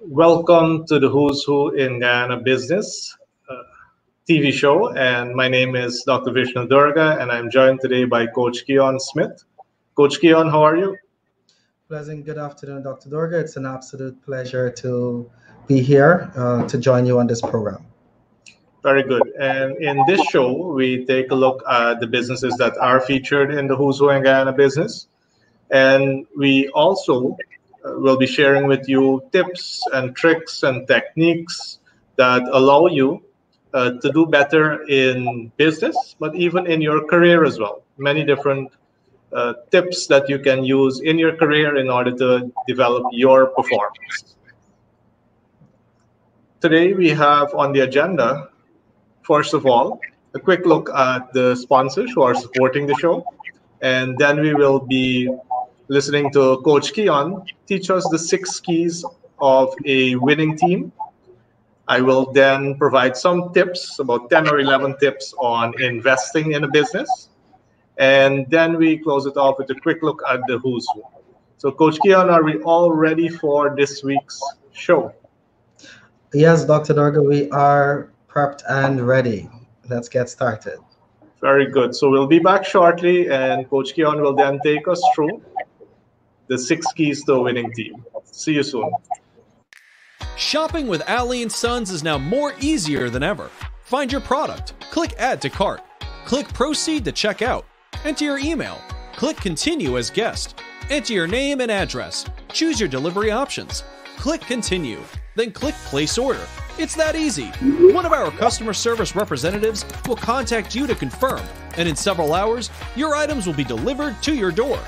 Welcome to the Who's Who in Guyana Business TV show. And my name is Dr. Vishnu Durga, and I'm joined today by Coach Keon Smith. Coach Keon, how are you? Pleasant good afternoon, Dr. Dorga. It's an absolute pleasure to be here to join you on this program. Very good. And in this show, we take a look at the businesses that are featured in the Who's Who in Guyana Business. And we also will be sharing with you tips and tricks and techniques that allow you to do better in business, but even in your career as well. Many different tips that you can use in your career in order to develop your performance. Today, we have on the agenda, first of all, a quick look at the sponsors who are supporting the show. And then we will be listening to Coach Keon teach us the 6 keys of a winning team. I will then provide some tips, about 10 or 11 tips on investing in a business. And then we close it off with a quick look at the who's who. So Coach Keon, are we all ready for this week's show? Yes, Dr. Dorga, we are prepped and ready. Let's get started. Very good. So we'll be back shortly, and Coach Keon will then take us through the 6 keys to a winning team. See you soon. Shopping with Ali & Sons is now more easier than ever. Find your product, click Add to Cart, click Proceed to check out, enter your email, click Continue as guest, enter your name and address, choose your delivery options, click Continue, then click Place Order. It's that easy. One of our customer service representatives will contact you to confirm, and in several hours, your items will be delivered to your door.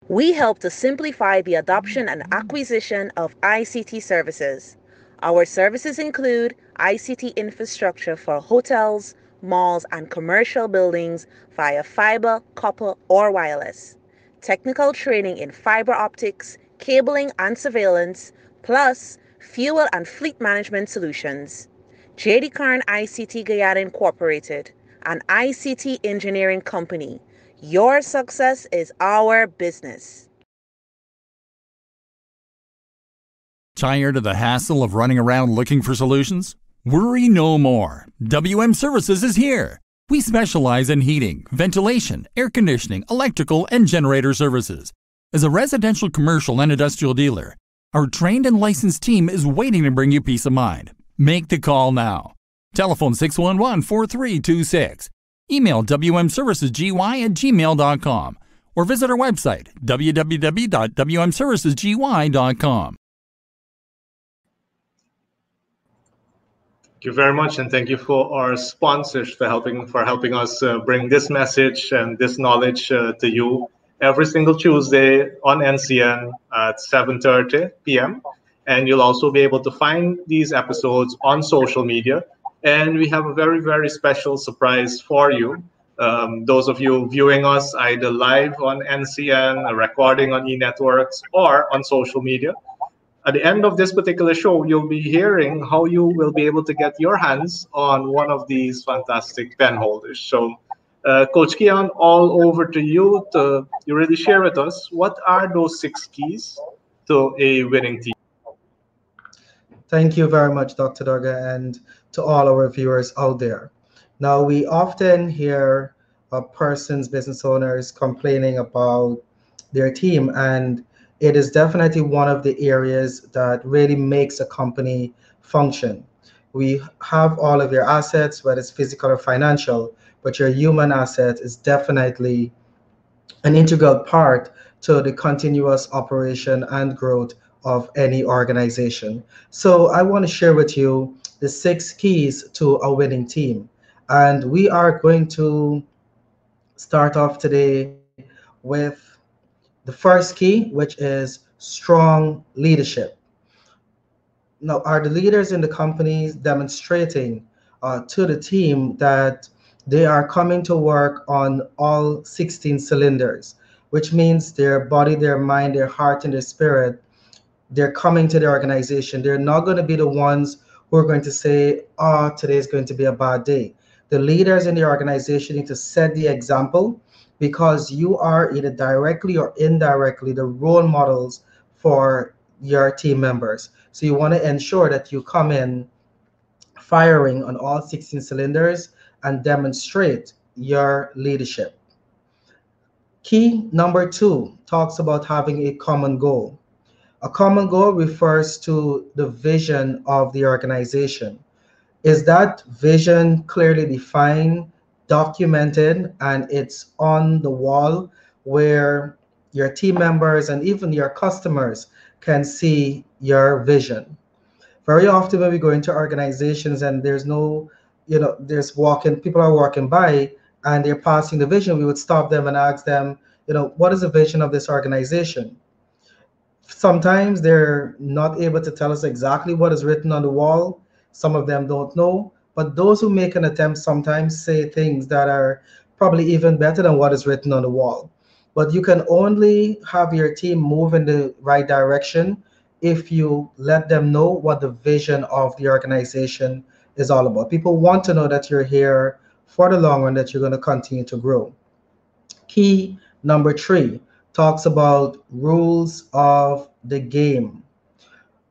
We help to simplify the adoption and acquisition of ICT services. Our services include ICT infrastructure for hotels, malls, and commercial buildings via fiber, copper, or wireless, technical training in fiber optics, cabling and surveillance, plus fuel and fleet management solutions. J.D. Karn ICT Guyana Incorporated, an ICT engineering company. Your success is our business. Tired of the hassle of running around looking for solutions? Worry no more. WM Services is here. We specialize in heating, ventilation, air conditioning, electrical, and generator services. As a residential, commercial, and industrial dealer, our trained and licensed team is waiting to bring you peace of mind. Make the call now. Telephone 611-4326. Email wmservicesgy@gmail.com or visit our website, www.wmservicesgy.com. Thank you very much, and thank you for our sponsors for helping us bring this message and this knowledge to you every single Tuesday on NCN at 7:30 p.m. And you'll also be able to find these episodes on social media. And we have a very, very special surprise for you. Those of you viewing us either live on NCN, a recording on eNetworks, or on social media. At the end of this particular show, you'll be hearing how you will be able to get your hands on one of these fantastic pen holders. So, Coach Keon, all over to you to really share with us what are those 6 keys to a winning team. Thank you very much, Dr. Dorga, and to all our viewers out there. Now, we often hear persons, business owners complaining about their team, and it is definitely one of the areas that really makes a company function. We have all of your assets, whether it's physical or financial, but your human asset is definitely an integral part to the continuous operation and growth of any organization. So I want to share with you the 6 keys to a winning team. And we are going to start off today with the first key, which is strong leadership. Now, are the leaders in the companies demonstrating to the team that they are coming to work on all 16 cylinders, which means their body, their mind, their heart, and their spirit, they're coming to the organization. They're not going to be the ones who are going to say, oh, today is going to be a bad day. The leaders in the organization need to set the example because you are either directly or indirectly the role models for your team members. So you want to ensure that you come in firing on all 16 cylinders and demonstrate your leadership. Key number 2 talks about having a common goal. A common goal refers to the vision of the organization. Is that vision clearly defined, documented, and it's on the wall where your team members and even your customers can see your vision? Very often when we go into organizations and there's no, there's walking, people are walking by and they're passing the vision, we would stop them and ask them, what is the vision of this organization? Sometimes they're not able to tell us exactly what is written on the wall. Some of them don't know, but those who make an attempt sometimes say things that are probably even better than what is written on the wall. But you can only have your team move in the right direction if you let them know what the vision of the organization is all about. People want to know that you're here for the long run, that you're going to continue to grow. Key number 3 talks about rules of the game.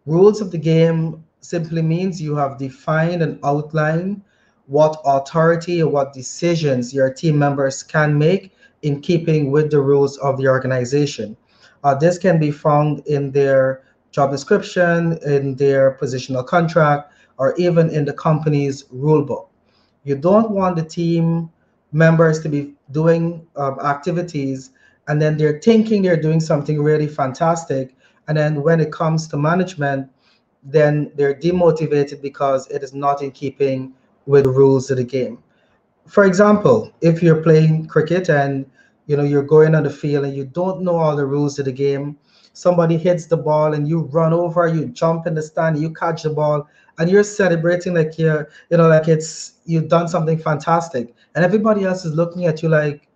Rules of the game simply means you have defined and outlined what authority or what decisions your team members can make in keeping with the rules of the organization. This can be found in their job description, in their positional contract, or even in the company's rule book. You don't want the team members to be doing activities and then they're thinking they're doing something really fantastic. And then when it comes to management, then they're demotivated because it is not in keeping with the rules of the game. For example, if you're playing cricket and you're going on the field and you don't know all the rules of the game, somebody hits the ball and you run over, you jump in the stand, you catch the ball, and you're celebrating like like it's you've done something fantastic, and everybody else is looking at you like,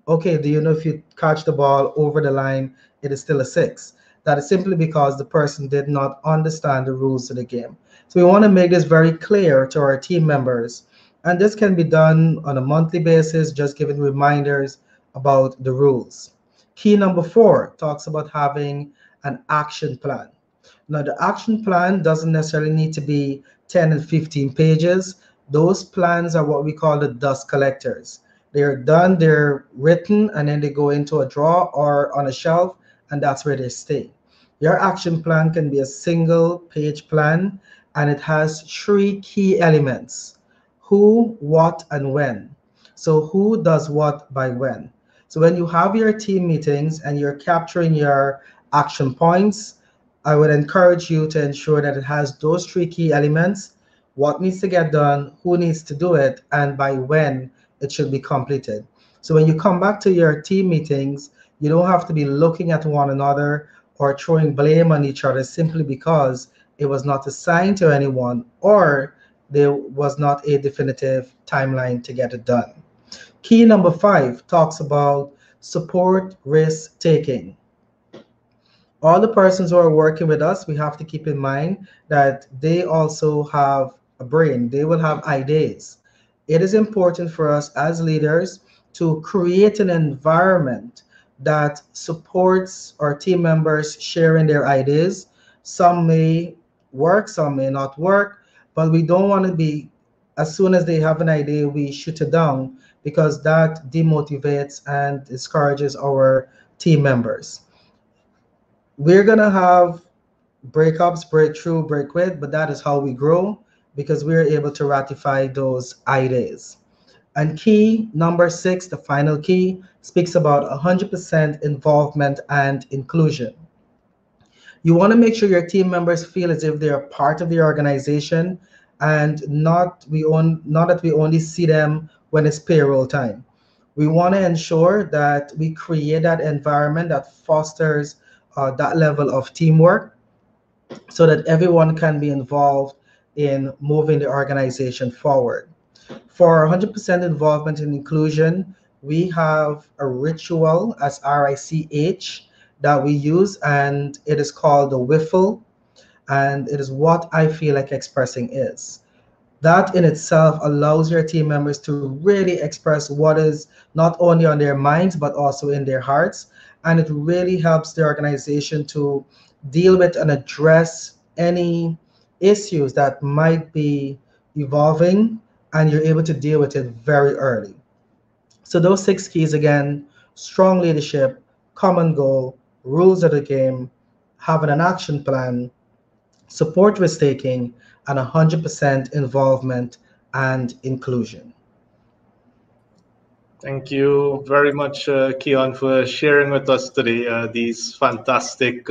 okay, do you know if you catch the ball over the line, it is still a 6? That is simply because the person did not understand the rules of the game. So we want to make this very clear to our team members. And this can be done on a monthly basis, just giving reminders about the rules. Key number 4 talks about having an action plan. Now, the action plan doesn't necessarily need to be 10 and 15 pages. Those plans are what we call the dust collectors. They're done, they're written, and then they go into a drawer or on a shelf, and that's where they stay. Your action plan can be a single page plan, and it has 3 key elements: who, what, and when. So who does what by when. So when you have your team meetings and you're capturing your action points, I would encourage you to ensure that it has those 3 key elements: what needs to get done, who needs to do it, and by when it should be completed. So when you come back to your team meetings, you don't have to be looking at one another or throwing blame on each other simply because it was not assigned to anyone or there was not a definitive timeline to get it done. Key number 5 talks about support risk taking. All the persons who are working with us, we have to keep in mind that they also have a brain. They will have ideas. It is important for us as leaders to create an environment that supports our team members sharing their ideas. Some may work, some may not work, but we don't want to be, as soon as they have an idea, we shoot it down, because that demotivates and discourages our team members. We're going to have breakups, breakthrough, break with, but that is how we grow, because we're able to ratify those ideas. And key number 6, the final key, speaks about 100% involvement and inclusion. You want to make sure your team members feel as if they're part of the organization and not that we only see them when it's payroll time. We want to ensure that we create that environment that fosters that level of teamwork so that everyone can be involved in moving the organization forward. For 100% involvement and inclusion, we have a ritual as RICH that we use, and it is called the WIFLE, and it is what I feel like expressing is. That in itself allows your team members to really express what is not only on their minds but also in their hearts, and it really helps the organization to deal with and address any issues that might be evolving, and you're able to deal with it very early. So those six keys again: strong leadership, common goal, rules of the game, having an action plan, support risk taking, and 100% involvement and inclusion. Thank you very much, Keon, for sharing with us today these fantastic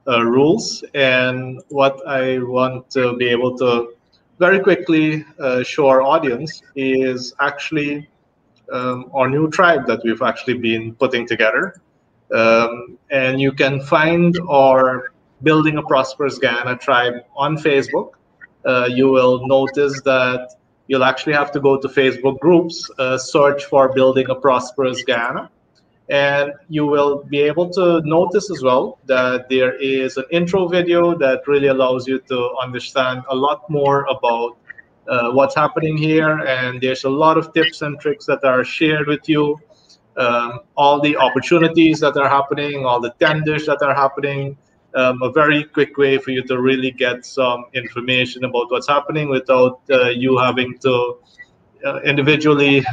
rules. And what I want to be able to very quickly show our audience is actually our new tribe that we've actually been putting together. And you can find our Building a Prosperous Guyana tribe on Facebook. You will notice that you'll actually have to go to Facebook groups, search for Building a Prosperous Guyana, and you will be able to notice as well that there is an intro video that really allows you to understand a lot more about what's happening here. And there's a lot of tips and tricks that are shared with you, all the opportunities that are happening, all the tenders that are happening, a very quick way for you to really get some information about what's happening without you having to individually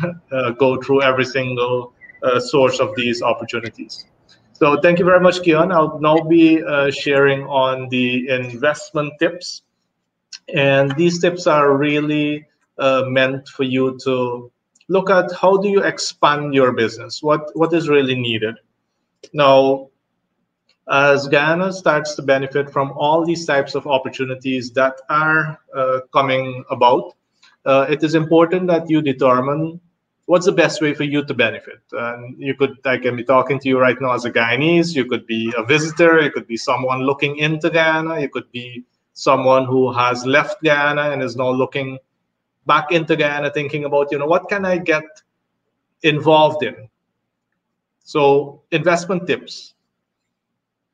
go through every single source of these opportunities. So thank you very much, Keon. I'll now be sharing on the investment tips. And these tips are really meant for you to look at how do you expand your business, what is really needed. Now, as Guyana starts to benefit from all these types of opportunities that are coming about, it is important that you determine what's the best way for you to benefit. And I can be talking to you right now as a Guyanese, you could be a visitor, you could be someone looking into Guyana, you could be someone who has left Guyana and is now looking back into Guyana, thinking about, what can I get involved in? So investment tips.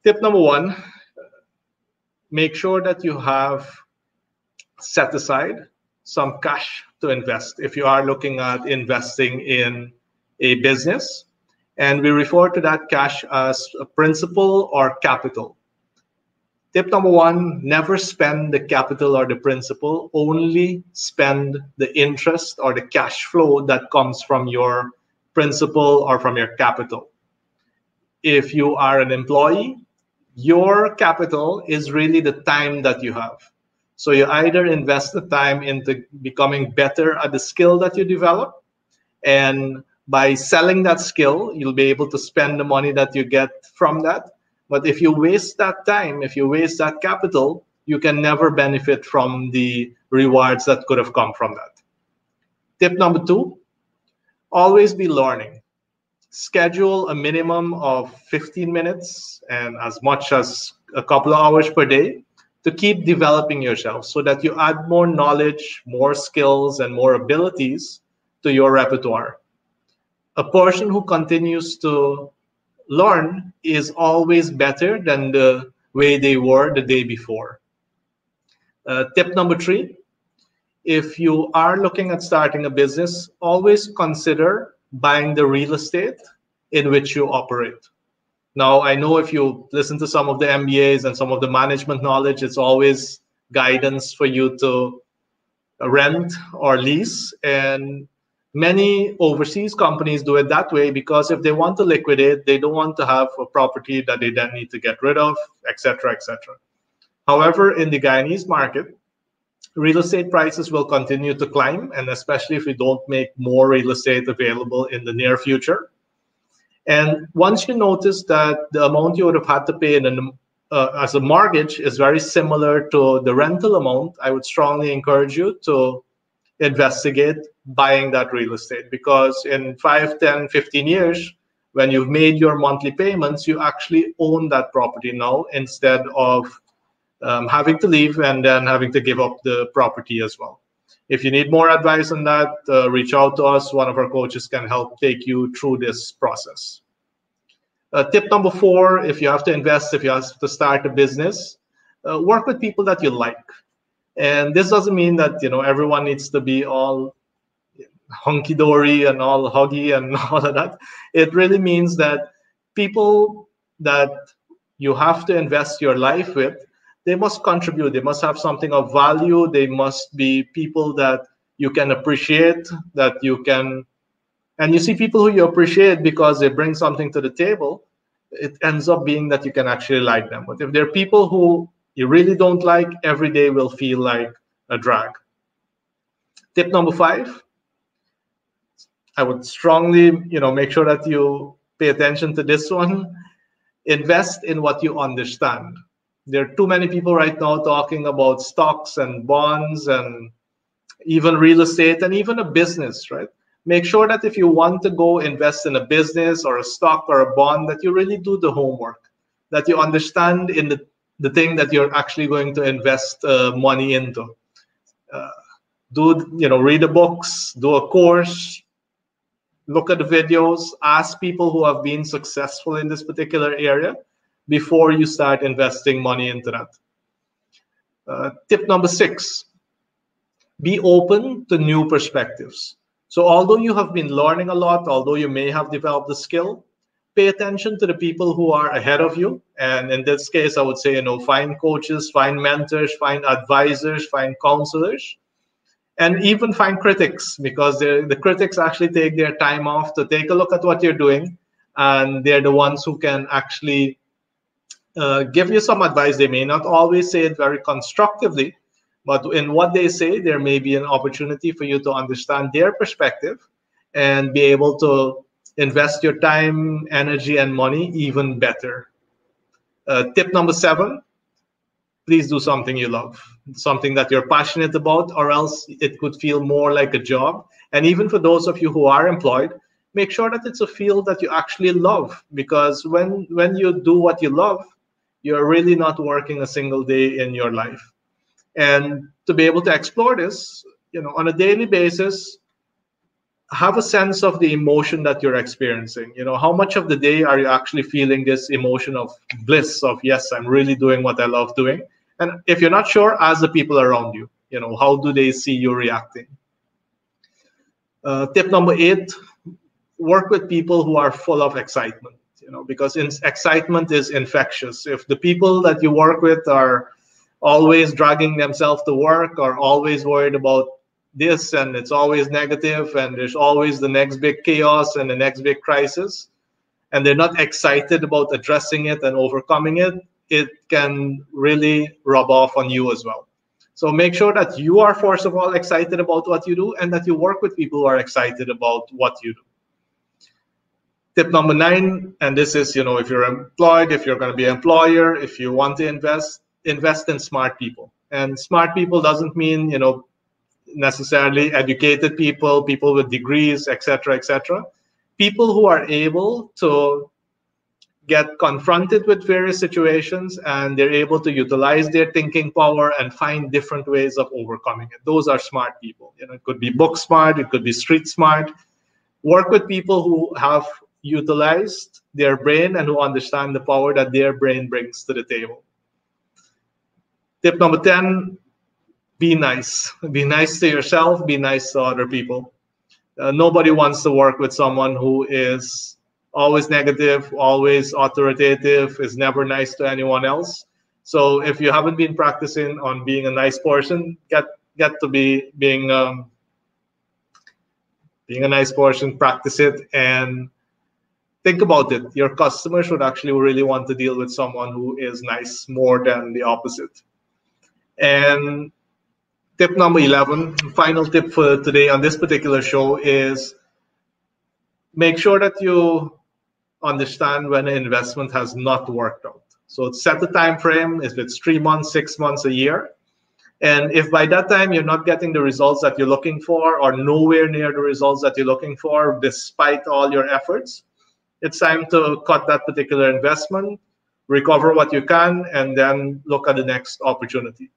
Tip number one, make sure that you have set aside some cash to invest if you are looking at investing in a business. And we refer to that cash as a principal or capital. Tip number one, never spend the capital or the principal, only spend the interest or the cash flow that comes from your principal or from your capital. If you are an employee, your capital is really the time that you have. So you either invest the time into becoming better at the skill that you develop, and by selling that skill, you'll be able to spend the money that you get from that. But if you waste that time, if you waste that capital, you can never benefit from the rewards that could have come from that. Tip number two, always be learning. Schedule a minimum of 15 minutes and as much as a couple of hours per day to keep developing yourself so that you add more knowledge, more skills, and more abilities to your repertoire. A person who continues to learn is always better than the way they were the day before. Tip number three, if you are looking at starting a business, always consider buying the real estate in which you operate. Now, I know if you listen to some of the MBAs and some of the management knowledge, it's always guidance for you to rent or lease. And many overseas companies do it that way because if they want to liquidate, they don't want to have a property that they then need to get rid of, etc., etc. However, in the Guyanese market, real estate prices will continue to climb, and especially if we don't make more real estate available in the near future. And once you notice that the amount you would have had to pay in as a mortgage is very similar to the rental amount, I would strongly encourage you to investigate buying that real estate, because in 5, 10, 15 years, when you've made your monthly payments, you actually own that property now, instead of having to leave and then having to give up the property as well. If you need more advice on that, reach out to us. One of our coaches can help take you through this process. Tip number 4, if you have to invest, if you have to start a business, work with people that you like. And this doesn't mean that everyone needs to be all hunky-dory and all huggy and all of that. It really means that people that you have to invest your life with, they must contribute. They must have something of value. They must be people that you can appreciate, that you can. And you see people who you appreciate because they bring something to the table, it ends up being that you can actually like them. But if they're people who you really don't like, every day will feel like a drag. Tip number 5, I would strongly, make sure that you pay attention to this one. Invest in what you understand. There are too many people right now talking about stocks and bonds and even real estate and even a business, right? Make sure that if you want to go invest in a business or a stock or a bond, that you really do the homework, that you understand in the thing that you're actually going to invest money into. Read the books, do a course, look at the videos, ask people who have been successful in this particular area before you start investing money into that. Tip number 6, be open to new perspectives. So although you have been learning a lot, although you may have developed the skill, pay attention to the people who are ahead of you. And in this case, I would say, find coaches, find mentors, find advisors, find counselors, and even find critics, because the critics actually take their time off to take a look at what you're doing. And they're the ones who can actually give you some advice. They may not always say it very constructively, but in what they say, there may be an opportunity for you to understand their perspective and be able to invest your time, energy, and money even better. Tip number 7, please do something you love, something that you're passionate about, or else it could feel more like a job. And even for those of you who are employed, make sure that it's a field that you actually love, because when you do what you love, you're really not working a single day in your life. And to be able to explore this, on a daily basis, have a sense of the emotion that you're experiencing. How much of the day are you actually feeling this emotion of bliss, of, yes, I'm really doing what I love doing? And if you're not sure, ask the people around you, how do they see you reacting? Tip number 8, work with people who are full of excitement, because excitement is infectious. If the people that you work with are always dragging themselves to work, or always worried about this, and it's always negative, and there's always the next big chaos and the next big crisis, and they're not excited about addressing it and overcoming it, it can really rub off on you as well. So make sure that you are, first of all, excited about what you do, and that you work with people who are excited about what you do. Tip number 9, and this is, if you're employed, if you're going to be an employer, if you want to invest in smart people. And smart people doesn't mean, necessarily educated people, people with degrees, etc., etc. People who are able to get confronted with various situations, and they're able to utilize their thinking power and find different ways of overcoming it. Those are smart people. It could be book smart, it could be street smart. Work with people who have utilized their brain and who understand the power that their brain brings to the table. Tip number 10, be nice. Be nice to yourself, be nice to other people. Nobody wants to work with someone who is always negative, always authoritative, is never nice to anyone else. So if you haven't been practicing on being a nice person, get to being a nice person, practice it, and think about it. Your customers would actually really want to deal with someone who is nice more than the opposite. And tip number 11, final tip for today on this particular show, is make sure that you understand when an investment has not worked out. So set the time frame. If it's 3 months, 6 months, a year, and if by that time you're not getting the results that you're looking for, or nowhere near the results that you're looking for, despite all your efforts, it's time to cut that particular investment, recover what you can, and then look at the next opportunity.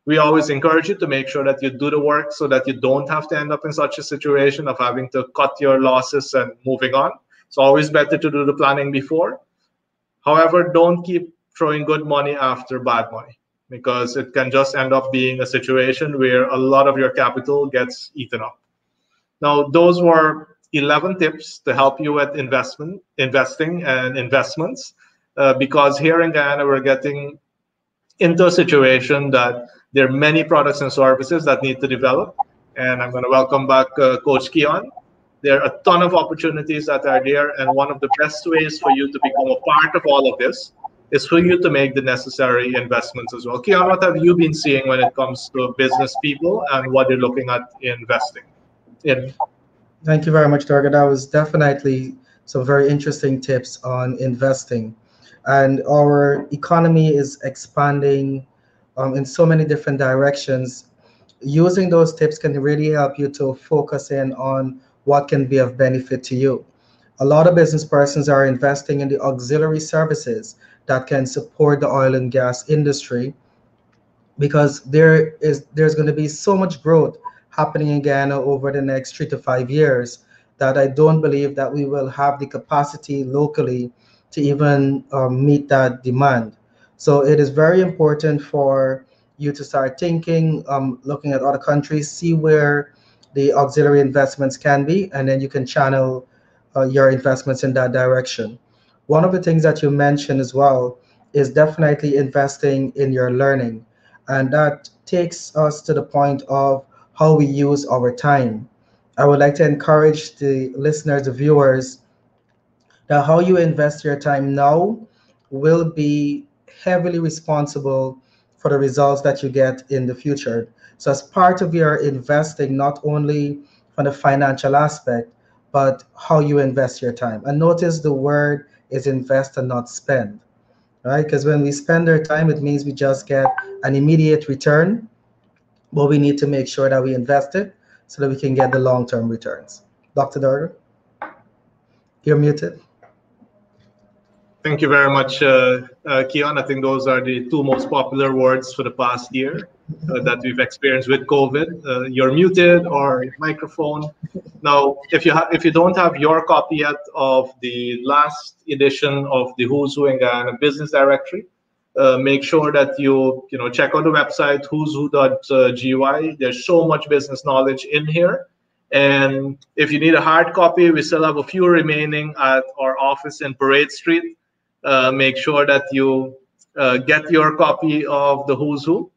We always encourage you to make sure that you do the work so that you don't have to end up in such a situation of having to cut your losses and moving on. It's always better to do the planning before. However, don't keep throwing good money after bad money, because it can just end up being a situation where a lot of your capital gets eaten up. Now, those were 11 tips to help you with investing and investments, because here in Guyana, we're getting into a situation that there are many products and services that need to develop. And I'm going to welcome back Coach Keon. There are a ton of opportunities that are there. And one of the best ways for you to become a part of all of this is for you to make the necessary investments as well. Keon, what have you been seeing when it comes to business people and what they're looking at investing in? Thank you very much, Darga. That was definitely some very interesting tips on investing. And our economy is expanding in so many different directions. Using those tips can really help you to focus in on what can be of benefit to you. A lot of business persons are investing in the auxiliary services that can support the oil and gas industry, because there's going to be so much growth happening in Guyana over the next 3 to 5 years, that I don't believe that we will have the capacity locally to even meet that demand. So it is very important for you to start thinking, looking at other countries, see where the auxiliary investments can be, and then you can channel your investments in that direction. One of the things that you mentioned as well is definitely investing in your learning. And that takes us to the point of how we use our time. I would like to encourage the listeners, the viewers, that how you invest your time now will be heavily responsible for the results that you get in the future. So, as part of your investing, not only from the financial aspect, but how you invest your time. And notice the word is invest and not spend, right? Because when we spend our time, it means we just get an immediate return, but we need to make sure that we invest it so that we can get the long-term returns. Dr. Dorger, you're muted. Thank you very much, Keon. I think those are the two most popular words for the past year that we've experienced with COVID. You're muted or microphone. Now, if you don't have your copy yet of the last edition of the Who's Who in Guyana Business Directory, make sure that you check out the website who'swho.gy. There's so much business knowledge in here. And if you need a hard copy, we still have a few remaining at our office in Parade Street. Make sure that you get your copy of the Who's Who.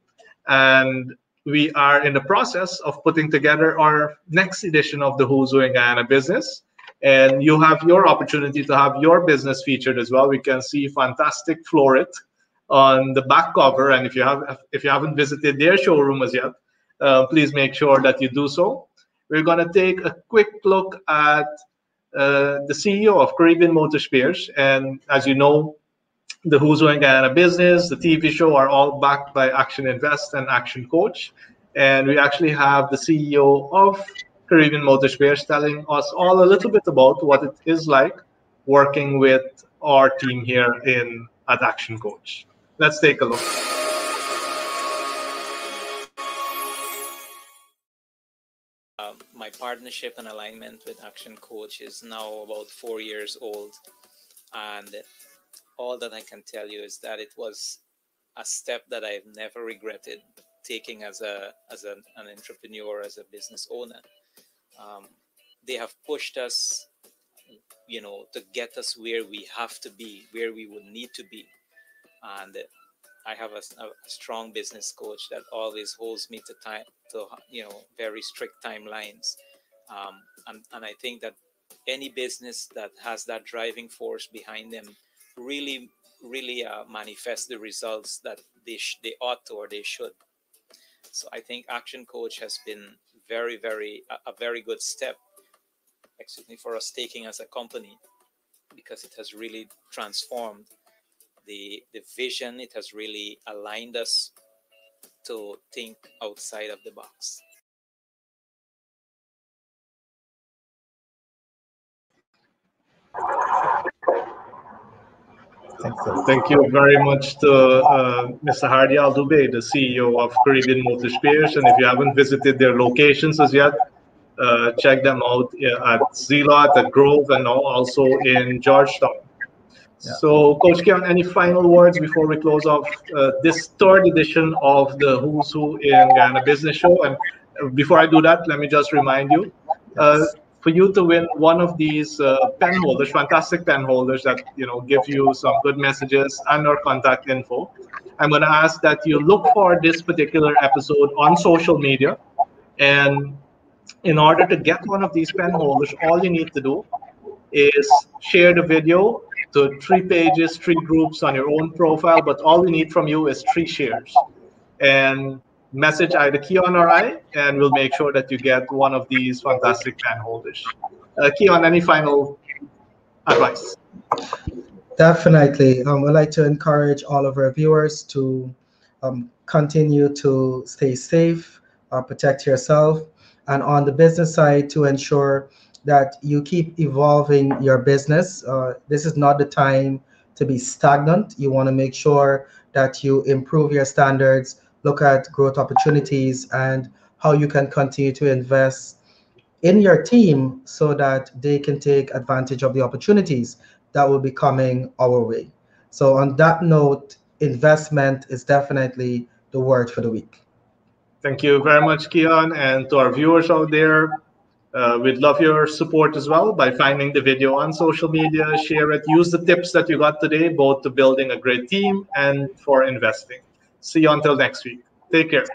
And we are in the process of putting together our next edition of the Who's Who in Guyana Business. And you have your opportunity to have your business featured as well. We can see fantastic Florit on the back cover. And if you haven't visited their showroom as yet, please make sure that you do so. We're going to take a quick look at the CEO of Caribbean Motor Spares. And as you know, the Who's Who in Guyana Business, the TV show are all backed by Action Invest and Action Coach. And we actually have the CEO of Caribbean Motor Spares telling us all a little bit about what it is like working with our team here at Action Coach. Let's take a look. My partnership and alignment with Action Coach is now about 4 years old, and all that I can tell you is that it was a step that I've never regretted taking as an entrepreneur, as a business owner. They have pushed us, to get us where we have to be, where we would need to be, and I have a strong business coach that always holds me to time, to very strict timelines, and I think that any business that has that driving force behind them really manifest the results that they ought to, or they should. So I think Action Coach has been a very good step, for us taking as a company, because it has really transformed the vision. It has really aligned us to think outside of the box. Thank you very much to Mr. Hardy Aldube, the CEO of Caribbean Motor Spares. And if you haven't visited their locations as yet, check them out at Zealot, at Grove, and now also in Georgetown. Yeah. So, Coach Keon, any final words before we close off this third edition of the Who's Who in Guyana Business Show? And before I do that, let me just remind you, for you to win one of these pen holders, fantastic pen holders that give you some good messages and our contact info, I'm going to ask that you look for this particular episode on social media. And in order to get one of these pen holders, all you need to do is share the video to 3 pages, 3 groups on your own profile, but all we need from you is 3 shares. And message either Keon or I, and we'll make sure that you get one of these fantastic pen holders. Keon, any final advice? Definitely. I'd like to encourage all of our viewers to continue to stay safe, protect yourself, and on the business side to ensure that you keep evolving your business. This is not the time to be stagnant. You want to make sure that you improve your standards, look at growth opportunities, and how you can continue to invest in your team so that they can take advantage of the opportunities that will be coming our way. So on that note, investment is definitely the word for the week. Thank you very much, Keon, and to our viewers out there, we'd love your support as well by finding the video on social media, share it, use the tips that you got today, both to building a great team and for investing. See you until next week. Take care.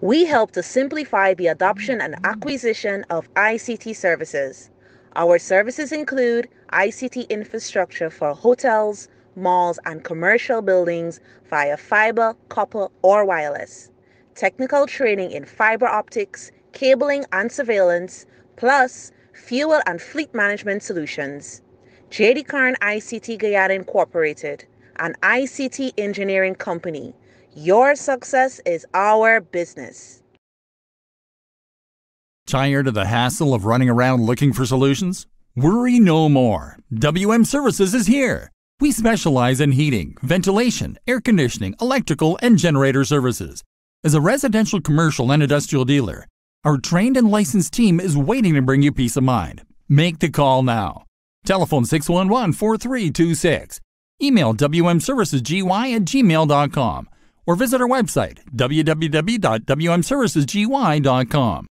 We help to simplify the adoption and acquisition of ICT services. Our services include ICT infrastructure for hotels, malls, and commercial buildings via fiber, copper, or wireless, technical training in fiber optics, cabling and surveillance, plus fuel and fleet management solutions. J.D. Karn ICT Guyana Incorporated, an ICT engineering company. Your success is our business. Tired of the hassle of running around looking for solutions? Worry no more. WM Services is here. We specialize in heating, ventilation, air conditioning, electrical, and generator services. As a residential, commercial, and industrial dealer, our trained and licensed team is waiting to bring you peace of mind. Make the call now. Telephone 611-4326. Email wmservicesgy@gmail.com or visit our website www.wmservicesgy.com.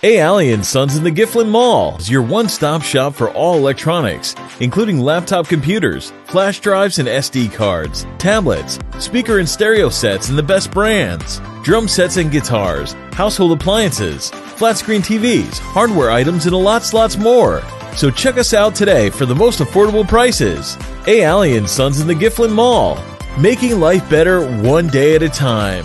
Alley & Sons in the Gifflin Mall is your one-stop shop for all electronics, including laptop computers, flash drives and SD cards, tablets, speaker and stereo sets and the best brands, drum sets and guitars, household appliances, flat-screen TVs, hardware items, and lots more. So check us out today for the most affordable prices. Alley & Sons in the Gifflin Mall, making life better one day at a time.